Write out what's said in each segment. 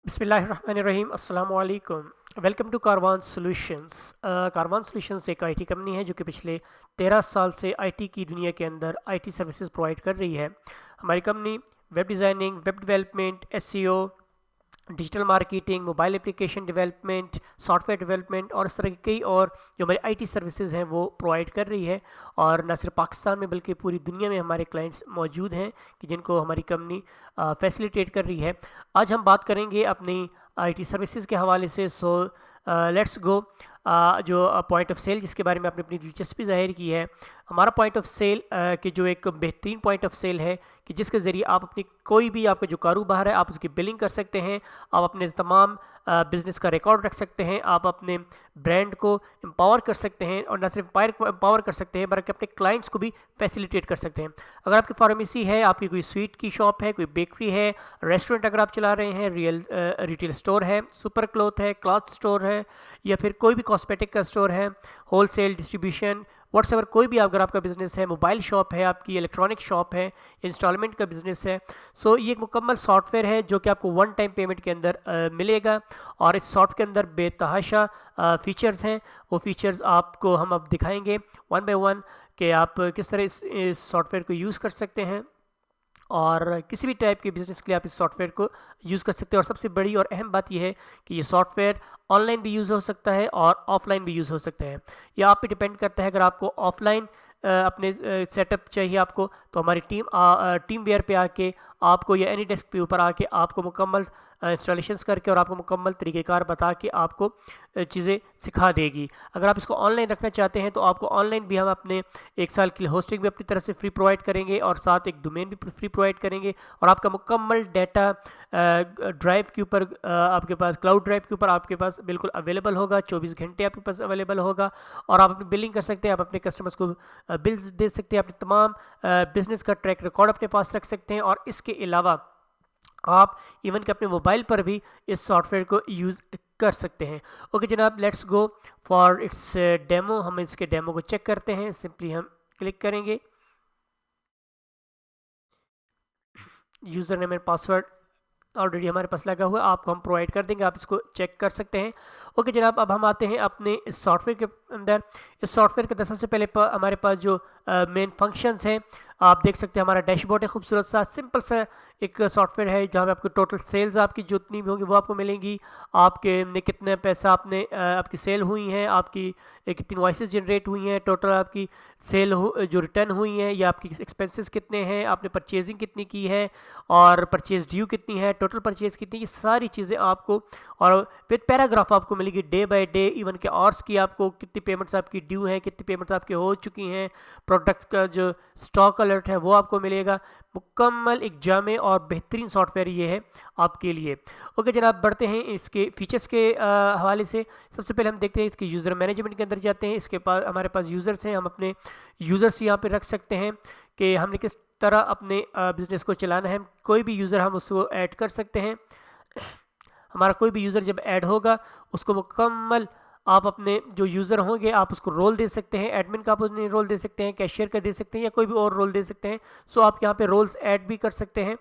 बिस्मिल्लाहिर्रहमानिर्रहीम अस्सलाम वालेकुम। Welcome to Karwan solutions. Karwan solutions एक आईटी कंपनी है जो कि पिछले 13 साल से आईटी की दुनिया के अंदर आईटी सर्विसेज प्रोवाइड कर रही है। हमारी company web designing, web development, SEO, digital marketing, mobile application development, software development और इस तरह की कई और जो हमारी आईटी सर्विसेज हैं वो प्रोवाइड कर रही है। और न सिर्फ पाकिस्तान में बल्कि पूरी दुनिया में हमारे क्लाइंट्स मौजूद हैं कि जिनको हमारी कंपनी फैसिलिटेट कर रही है। आज हम बात करेंगे अपनी आईटी सर्विसेज के हवाले से। So let's go. जो पॉइंट ऑफ सेल जिसके बारे में आपने अपनी दिलचस्पी जाहिर की है, हमारा पॉइंट ऑफ सेल कि जो एक बेहतरीन पॉइंट ऑफ सेल है कि जिसके ज़रिए आप अपनी कोई भी आपका जो कारोबार है आप उसकी बिलिंग कर सकते हैं, आप अपने तमाम बिजनेस का रिकॉर्ड रख सकते हैं, आप अपने ब्रांड को एम्पावर कर सकते हैं और न सिर्फ एम्पावर कर सकते हैं बल्कि अपने क्लाइंट्स को भी फैसिलिटेट कर सकते हैं। अगर आपकी फार्मेसी है, आपकी कोई स्वीट की शॉप है, कोई बेकरी है, रेस्टोरेंट अगर आप चला रहे हैं, रिटेल स्टोर है, सुपर क्लॉथ है, क्लॉथ स्टोर है, या फिर कोई भी कॉस्मेटिक का स्टोर है, होलसेल डिस्ट्रीब्यूशन, व्हाट्सएवर कोई भी अगर आपका बिजनेस है, मोबाइल शॉप है, आपकी इलेक्ट्रॉनिक शॉप है, इंस्टॉलमेंट का बिजनेस है, सो ये एक मुकम्मल सॉफ्टवेयर है जो कि आपको वन टाइम पेमेंट के अंदर मिलेगा। और इस सॉफ्ट के अंदर बेतहाशा फीचर्स हैं। वो फीचर्स आपको हम अब दिखाएंगे वन बाय वन कि आप किस तरह इस सॉफ्टवेयर को यूज़ कर सकते हैं और किसी भी टाइप के बिज़नेस के लिए आप इस सॉफ्टवेयर को यूज़ कर सकते हैं। और सबसे बड़ी और अहम बात यह है कि ये सॉफ्टवेयर ऑनलाइन भी यूज़ हो सकता है और ऑफलाइन भी यूज़ हो सकता है। यह आप पे डिपेंड करता है। अगर आपको ऑफलाइन अपने सेटअप चाहिए आपको, तो हमारी टीम वेयर पे आके आपको या एनी डेस्क पे ऊपर आके आपको मुकम्मल इंस्टॉलेशंस करके और आपको मुकम्मल तरीक़ेकार बता के आपको चीज़ें सिखा देगी। अगर आप इसको ऑनलाइन रखना चाहते हैं तो आपको ऑनलाइन भी हम अपने 1 साल के लिए होस्टिंग भी अपनी तरफ से फ्री प्रोवाइड करेंगे और साथ एक डोमेन भी फ्री प्रोवाइड करेंगे। और आपका मुकम्मल डाटा ड्राइव के ऊपर आपके पास क्लाउड ड्राइव के ऊपर आपके पास बिल्कुल अवेलेबल होगा, 24 घंटे आपके पास अवेलेबल होगा। और आप अपनी बिलिंग कर सकते हैं, आप अपने कस्टमर्स को बिल्स दे सकते हैं, अपने तमाम बिजनेस का ट्रैक रिकॉर्ड अपने पास रख सकते हैं। और इसके अलावा आप इवन कि अपने मोबाइल पर भी इस सॉफ्टवेयर को यूज़ कर सकते हैं। ओके जनाब, let's go for its demo. हम इसके डेमो को चेक करते हैं। सिंपली हम क्लिक करेंगे, user name and password already हमारे पास लगा हुआ है, आपको हम प्रोवाइड कर देंगे, आप इसको चेक कर सकते हैं। ओके जनाब, अब हम आते हैं अपने इस सॉफ्टवेयर के अंदर। इस सॉफ्टवेयर के अंदर सबसे पहले हमारे पास जो मेन फंक्शंस हैं आप देख सकते हैं। हमारा डैशबोर्ड है, खूबसूरत सा सिंपल सा एक सॉफ्टवेयर है जहाँ पे आपको टोटल सेल्स आपकी जितनी भी होंगी वो आपको मिलेंगी। आपके ने कितने पैसा आपकी सेल हुई हैं, आपकी कितनी इनवॉइसेस जनरेट हुई हैं, टोटल आपकी सेल जो रिटर्न हुई हैं, या आपकी एक्सपेंसेस कितने हैं, आपने परचेजिंग कितनी की है और परचेज ड्यू कितनी है, टोटल परचेज कितनी, ये सारी चीज़ें आपको और विद पैराग्राफ आपको मिलेगी डे बाय डे, इवन के आवर्स की आपको कितनी पेमेंट्स आपकी ड्यू हैं, कितनी पेमेंट्स आपकी हो चुकी हैं, प्रोडक्ट का जो स्टॉक अलर्ट है वो आपको मिलेगा। मुकम्मल एक जामे और बेहतरीन सॉफ्टवेयर ये है आपके लिए। ओके जनाब, बढ़ते हैं इसके फीचर्स के हवाले से। सबसे पहले हम देखते हैं इसके यूज़र मैनेजमेंट के अंदर जाते हैं। इसके पास हमारे पास यूज़र्स हैं, हम अपने यूज़र्स यहाँ पे रख सकते हैं कि हमने किस तरह अपने बिज़नेस को चलाना है। कोई भी यूज़र हम उसको ऐड कर सकते हैं। हमारा कोई भी यूज़र जब ऐड होगा उसको मुकम्मल आप अपने जो यूज़र होंगे आप उसको रोल दे सकते हैं। एडमिन का आप उन्हें रोल दे सकते हैं, कैशियर का दे सकते हैं, या कोई भी और रोल दे सकते हैं। सो आप यहाँ पे रोल्स ऐड भी कर सकते हैं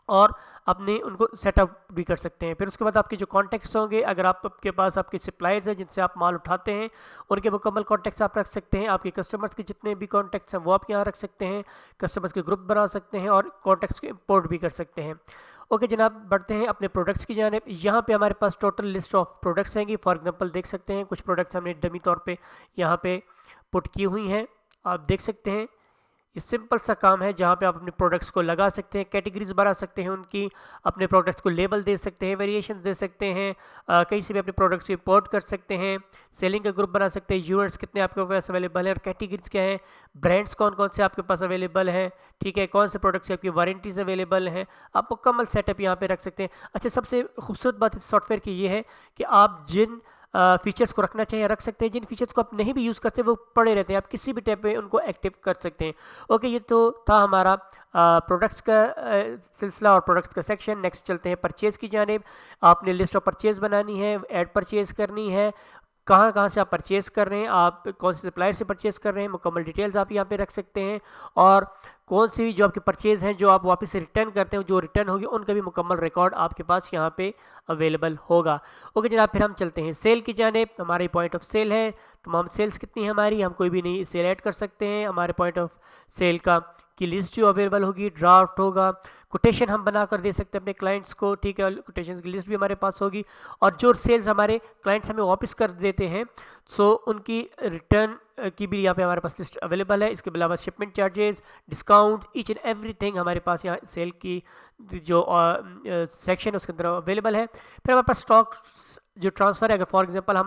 और अपने उनको सेटअप भी कर सकते हैं। फिर उसके बाद आपके जो कॉन्टैक्ट्स होंगे, अगर आपके पास आपके सप्लायर्स हैं जिनसे आप माल उठाते हैं, उनके मुकम्मल कॉन्टैक्ट्स आप रख सकते हैं। आपके कस्टमर्स के जितने भी कॉन्टैक्ट्स हैं वो आप यहाँ रख सकते हैं। कस्टमर्स के ग्रुप बना सकते हैं और कॉन्टैक्ट्स को इम्पोर्ट भी कर सकते हैं। ओके जनाब, बढ़ते हैं अपने प्रोडक्ट्स की जानिब। यहाँ पे हमारे पास टोटल लिस्ट ऑफ प्रोडक्ट्स हैंगी। फॉर एग्जांपल देख सकते हैं कुछ प्रोडक्ट्स हमने डमी तौर पे यहाँ पे पुट की हुई हैं, आप देख सकते हैं। ये सिंपल सा काम है जहाँ पे आप अपने प्रोडक्ट्स को लगा सकते हैं, कैटेगरीज बना सकते हैं उनकी, अपने प्रोडक्ट्स को लेबल दे सकते हैं, वेरिएशंस दे सकते हैं, कहीं से भी अपने प्रोडक्ट्स को इंपोर्ट कर सकते हैं, सेलिंग का ग्रुप बना सकते हैं, यूनिट्स कितने आपके पास अवेलेबल है और कैटेगरीज क्या है, ब्रांड्स कौन कौन से आपके पास अवेलेबल हैं, ठीक है, कौन से प्रोडक्ट्स की आपकी वारंटीज अवेलेबल हैं, आप मुकम्मल सेटअप यहाँ पे रख सकते हैं। अच्छा, सबसे खूबसूरत बात इस सॉफ्टवेयर की ये है कि आप जिन फीचर्स को रखना चाहिए रख सकते हैं, जिन फीचर्स को आप नहीं भी यूज़ करते वो पड़े रहते हैं, आप किसी भी टाइप पे उनको एक्टिव कर सकते हैं। ओके, ये तो था हमारा प्रोडक्ट्स का सिलसिला और प्रोडक्ट्स का सेक्शन। नेक्स्ट चलते हैं परचेज़ की जानिब। आपने लिस्ट ऑफ परचेज़ बनानी है, ऐड परचेज़ करनी है, कहाँ कहाँ से आप परचेज़ कर रहे हैं, आप कौन से सप्लायर से परचेज़ कर रहे हैं, मुकम्मल डिटेल्स आप यहाँ पे रख सकते हैं। और कौन सी जो आपकी परचेज़ हैं जो आप वापस से रिटर्न करते हैं, जो रिटर्न होगी उनका भी मुकम्मल रिकॉर्ड आपके पास यहाँ पे अवेलेबल होगा। ओके जनाब, फिर हम चलते हैं सेल की जानिब। हमारी पॉइंट ऑफ सेल है, तमाम सेल्स कितनी है हमारी, हम कोई भी नहीं सेल ऐड कर सकते हैं। हमारे पॉइंट ऑफ सेल का की लिस्ट जो अवेलेबल होगी, ड्राफ्ट होगा, कोटेशन हम बना कर दे सकते हैं अपने क्लाइंट्स को, ठीक है, कोटेशन की लिस्ट भी हमारे पास होगी। और जो सेल्स हमारे क्लाइंट्स हमें वापस कर देते हैं सो उनकी रिटर्न की भी यहाँ पे हमारे पास लिस्ट अवेलेबल है। इसके अलावा shipment charges, discount, each and everything हमारे पास यहाँ सेल की जो सेक्शन है उसके अंदर अवेलेबल है। फिर हमारे पास स्टॉक जो ट्रांसफ़र है, अगर फॉर एग्जांपल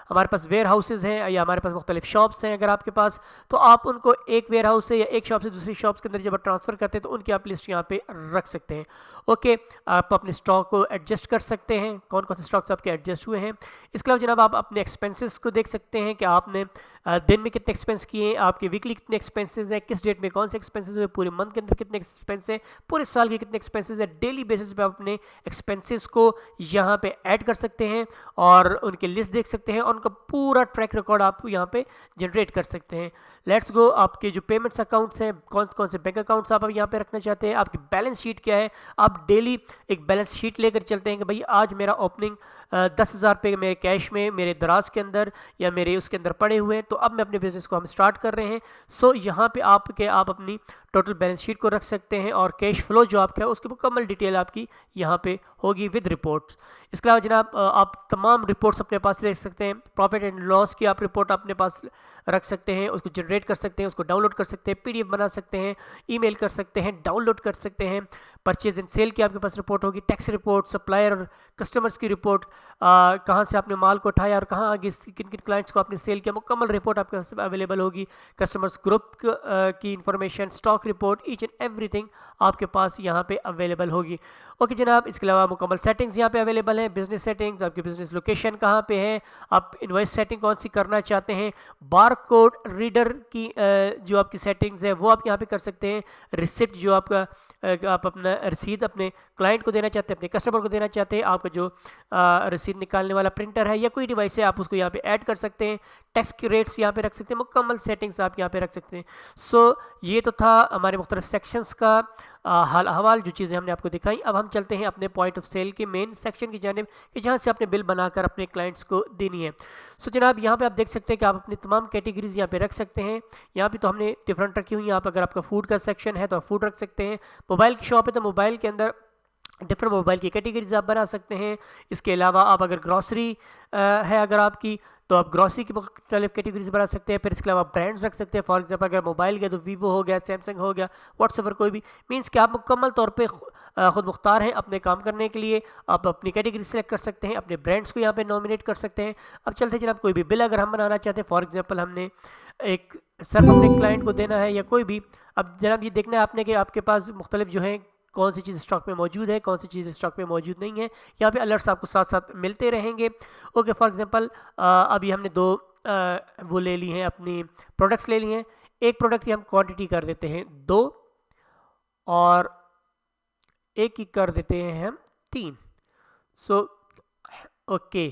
हमारे पास वेयर हाउसेज़ हैं या हमारे पास मुख्तलिफ शॉप्स हैं अगर आपके पास, तो आप उनको एक वेयर हाउस से या एक शॉप से दूसरी शॉप्स के अंदर जब आप ट्रांसफ़र करते हैं तो उनकी आप लिस्ट यहाँ पे रख सकते हैं। ओके, आप अपने स्टॉक को एडजस्ट कर सकते हैं, कौन कौन से स्टॉक्स आपके एडजस्ट हुए हैं। इसके अलावा जनाब आप अपने एक्सपेंसेस को देख सकते हैं कि आपने दिन में कितने एक्सपेंस किए हैं, आपके वीकली कितने एक्सपेंसेस हैं, किस डेट में कौन से एक्सपेंसेस हुए, पूरे मंथ के अंदर कितने एक्सपेंस हैं, पूरे साल के कितने एक्सपेंसेस हैं। डेली बेसिस पे आप अपने एक्सपेंसेस को यहाँ पे ऐड कर सकते हैं और उनकी लिस्ट देख सकते हैं और उनका पूरा ट्रैक रिकॉर्ड आप यहाँ पे जनरेट कर सकते हैं। लेट्स गो, आपके जो पेमेंट्स अकाउंट्स हैं, कौन कौन से बैंक अकाउंट्स आप यहाँ पे रखना चाहते हैं, आपकी बैलेंस शीट क्या है। आप डेली एक बैलेंस शीट लेकर चलते हैं कि भाई आज मेरा ओपनिंग 10,000 रुपये मेरे कैश में मेरे दराज के अंदर या मेरे उसके अंदर पड़े हुए हैं, तो अब मैं अपने बिजनेस को हम स्टार्ट कर रहे हैं। सो यहाँ पे आप अपनी टोटल बैलेंस शीट को रख सकते हैं और कैश फ्लो जो आपका है उसकी मुकम्मल डिटेल आपकी यहाँ पे होगी विद रिपोर्ट्स। इसके अलावा जनाब आप तमाम रिपोर्ट्स अपने पास रख सकते हैं। प्रॉफिट एंड लॉस की आप रिपोर्ट अपने पास रख सकते हैं, उसको जनरेट कर सकते हैं, उसको डाउनलोड कर सकते हैं, पीडीएफ बना सकते हैं, ईमेल कर सकते हैं, डाउनलोड कर सकते हैं। परचेज एंड सेल की आपके पास रिपोर्ट होगी, टैक्स रिपोर्ट, सप्लायर और कस्टमर्स की रिपोर्ट, कहाँ से आपने माल को उठाया और कहाँ आगे किन किन क्लाइंट्स को आपने सेल किया, मुकम्मल रिपोर्ट आपके पास अवेलेबल होगी। कस्टमर्स ग्रुप की information, stock report, each and everything आपके पास यहाँ पे अवेलेबल होगी। ओके जनाब, इसके अलावा मुकम्मल सेटिंग्स यहाँ पे अवेलेबल हैं। बिजनेस सेटिंग्स, आपकी बिजनेस लोकेशन कहाँ पे है, आप इनवॉइस सेटिंग कौन सी करना चाहते हैं, बार कोड रीडर की जो आपकी सेटिंग्स है वो आप यहाँ पे कर सकते हैं। रिसिप्ट जो आपका आप अपना रसीद अपने क्लाइंट को देना चाहते हैं, अपने कस्टमर को देना चाहते हैं, आपका जो रसीद निकालने वाला प्रिंटर है या कोई डिवाइस है आप उसको यहाँ पे ऐड कर सकते हैं। टैक्स की रेट्स यहाँ पे रख सकते हैं, मुकम्मल सेटिंग्स आप यहाँ पे रख सकते हैं। सो ये तो था हमारे मुख्तलिफ सेक्शंस का हाल अहवाल, जो चीज़ें हमने आपको दिखाई। अब हम चलते हैं अपने पॉइंट ऑफ सेल के मेन सेक्शन की जानिब कि जहाँ से आपने बिल बनाकर अपने क्लाइंट्स को देनी है। सो जनाब यहाँ पे आप देख सकते हैं कि आप अपनी तमाम कैटेगरीज यहाँ पे रख सकते हैं। यहाँ पे तो हमने डिफरेंट रखी हुई हैं। आप अगर आपका फूड का सेक्शन है तो आप फूड रख सकते हैं, मोबाइल की शॉप है तो मोबाइल के अंदर डिफरेंट मोबाइल की कैटेगरीज आप बना सकते हैं। इसके अलावा आप अगर ग्रॉसरी है अगर आपकी तो आप ग्रॉसरी की मुख्तलिफ कैटेगरीज बना सकते हैं। फिर इसके अलावा ब्रांड्स रख सकते हैं। फॉर एग्जांपल अगर मोबाइल गया तो वीवो हो गया, सैमसंग हो गया, व्हाट्सएवर कोई भी, मीन्स कि आप मुकम्मल तौर पे खुद मुख्तार हैं अपने काम करने के लिए। आप अपनी कैटेगरी सेलेक्ट कर सकते हैं, अपने ब्रांड्स को यहाँ पे नॉमिनेट कर सकते हैं। अब चलते जनाब कोई भी बिल अगर हम बनाना चाहते हैं, फॉर एग्जांपल हमने एक सिर्फ अपने क्लाइंट को देना है या कोई भी, अब जनाब ये देखना है आपने कि आपके पास मुख्तलिफ जो है कौन सी चीज़ स्टॉक में मौजूद है, कौन सी चीज़ स्टॉक में मौजूद नहीं है। यहाँ पे अलर्ट्स आपको साथ साथ मिलते रहेंगे। ओके, फॉर एग्जांपल अभी हमने दो वो ले ली हैं, अपनी प्रोडक्ट्स ले लिए हैं। एक प्रोडक्ट की हम क्वांटिटी कर देते हैं 2 और एक की कर देते हैं हम 3। सो ओके,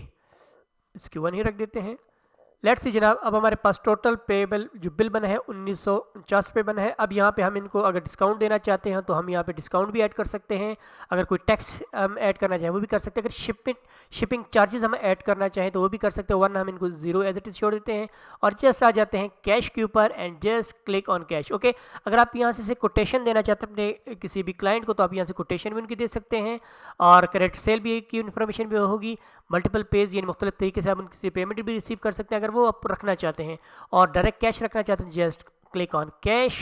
इसकी 1 ही रख देते हैं। लेट्स सी जनाब, अब हमारे पास टोटल पेबल जो बिल बना है 1949 रुपये बना है। अब यहाँ पे हम इनको अगर डिस्काउंट देना चाहते हैं तो हम यहाँ पे डिस्काउंट भी ऐड कर सकते हैं। अगर कोई टैक्स हम ऐड करना चाहें वो भी कर सकते हैं। अगर शिपिंग चार्जेस हम ऐड करना चाहें तो वो भी कर सकते हैं, वरना हम इनको 0 एज इट इज छोड़ देते हैं और जस्ट आ जाते हैं कैश के ऊपर and just click on cash. Okay, अगर आप यहाँ से कोटेशन देना चाहते हैं अपने किसी भी क्लाइंट को तो आप यहाँ से कोटेशन भी उनकी दे सकते हैं और करेक्ट सेल भी की इन्फॉर्मेशन भी होगी। मल्टीपल पेज यानी मुख्तलिफ तरीके से आप उनकी पेमेंट भी रिसीव कर सकते हैं अगर वो आप रखना चाहते हैं। और डायरेक्ट कैश रखना चाहते हैं, जस्ट क्लिक ऑन कैश।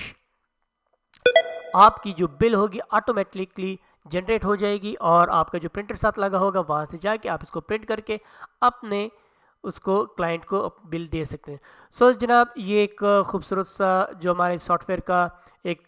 आपकी जो बिल होगी ऑटोमेटिकली जनरेट हो जाएगी और आपका जो प्रिंटर साथ लगा होगा वहाँ से जाके आप इसको प्रिंट करके अपने उसको क्लाइंट को बिल दे सकते हैं। सो जनाब ये एक खूबसूरत सा जो हमारे सॉफ्टवेयर का एक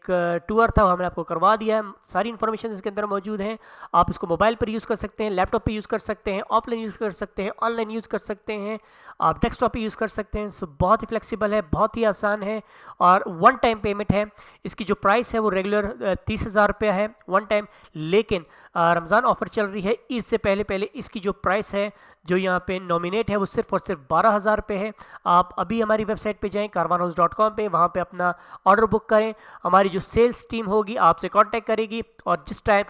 टूर था वो हमने आपको करवा दिया है। सारी इन्फॉर्मेशन इसके अंदर मौजूद है। आप इसको मोबाइल पर यूज़ कर सकते हैं, लैपटॉप पे यूज़ कर सकते हैं, ऑफलाइन यूज़ कर सकते हैं, ऑनलाइन यूज़ कर सकते हैं, आप डेस्कटॉप पे यूज़ कर सकते हैं। सो बहुत ही फ्लेक्सिबल है, बहुत ही आसान है और 1 टाइम पेमेंट है। इसकी जो प्राइस है वो रेगुलर 30,000 रुपया है 1 टाइम, लेकिन रमज़ान ऑफ़र चल रही है, ईद से पहले इसकी जो प्राइस है जो यहाँ पे नॉमिनेट है वो सिर्फ और सिर्फ 12,000 रुपये है। आप अभी हमारी वेबसाइट पे जाएं carvanhouse.com पे, वहाँ पे अपना ऑर्डर बुक करें। हमारी जो सेल्स टीम होगी आपसे कांटेक्ट करेगी और जिस टाइम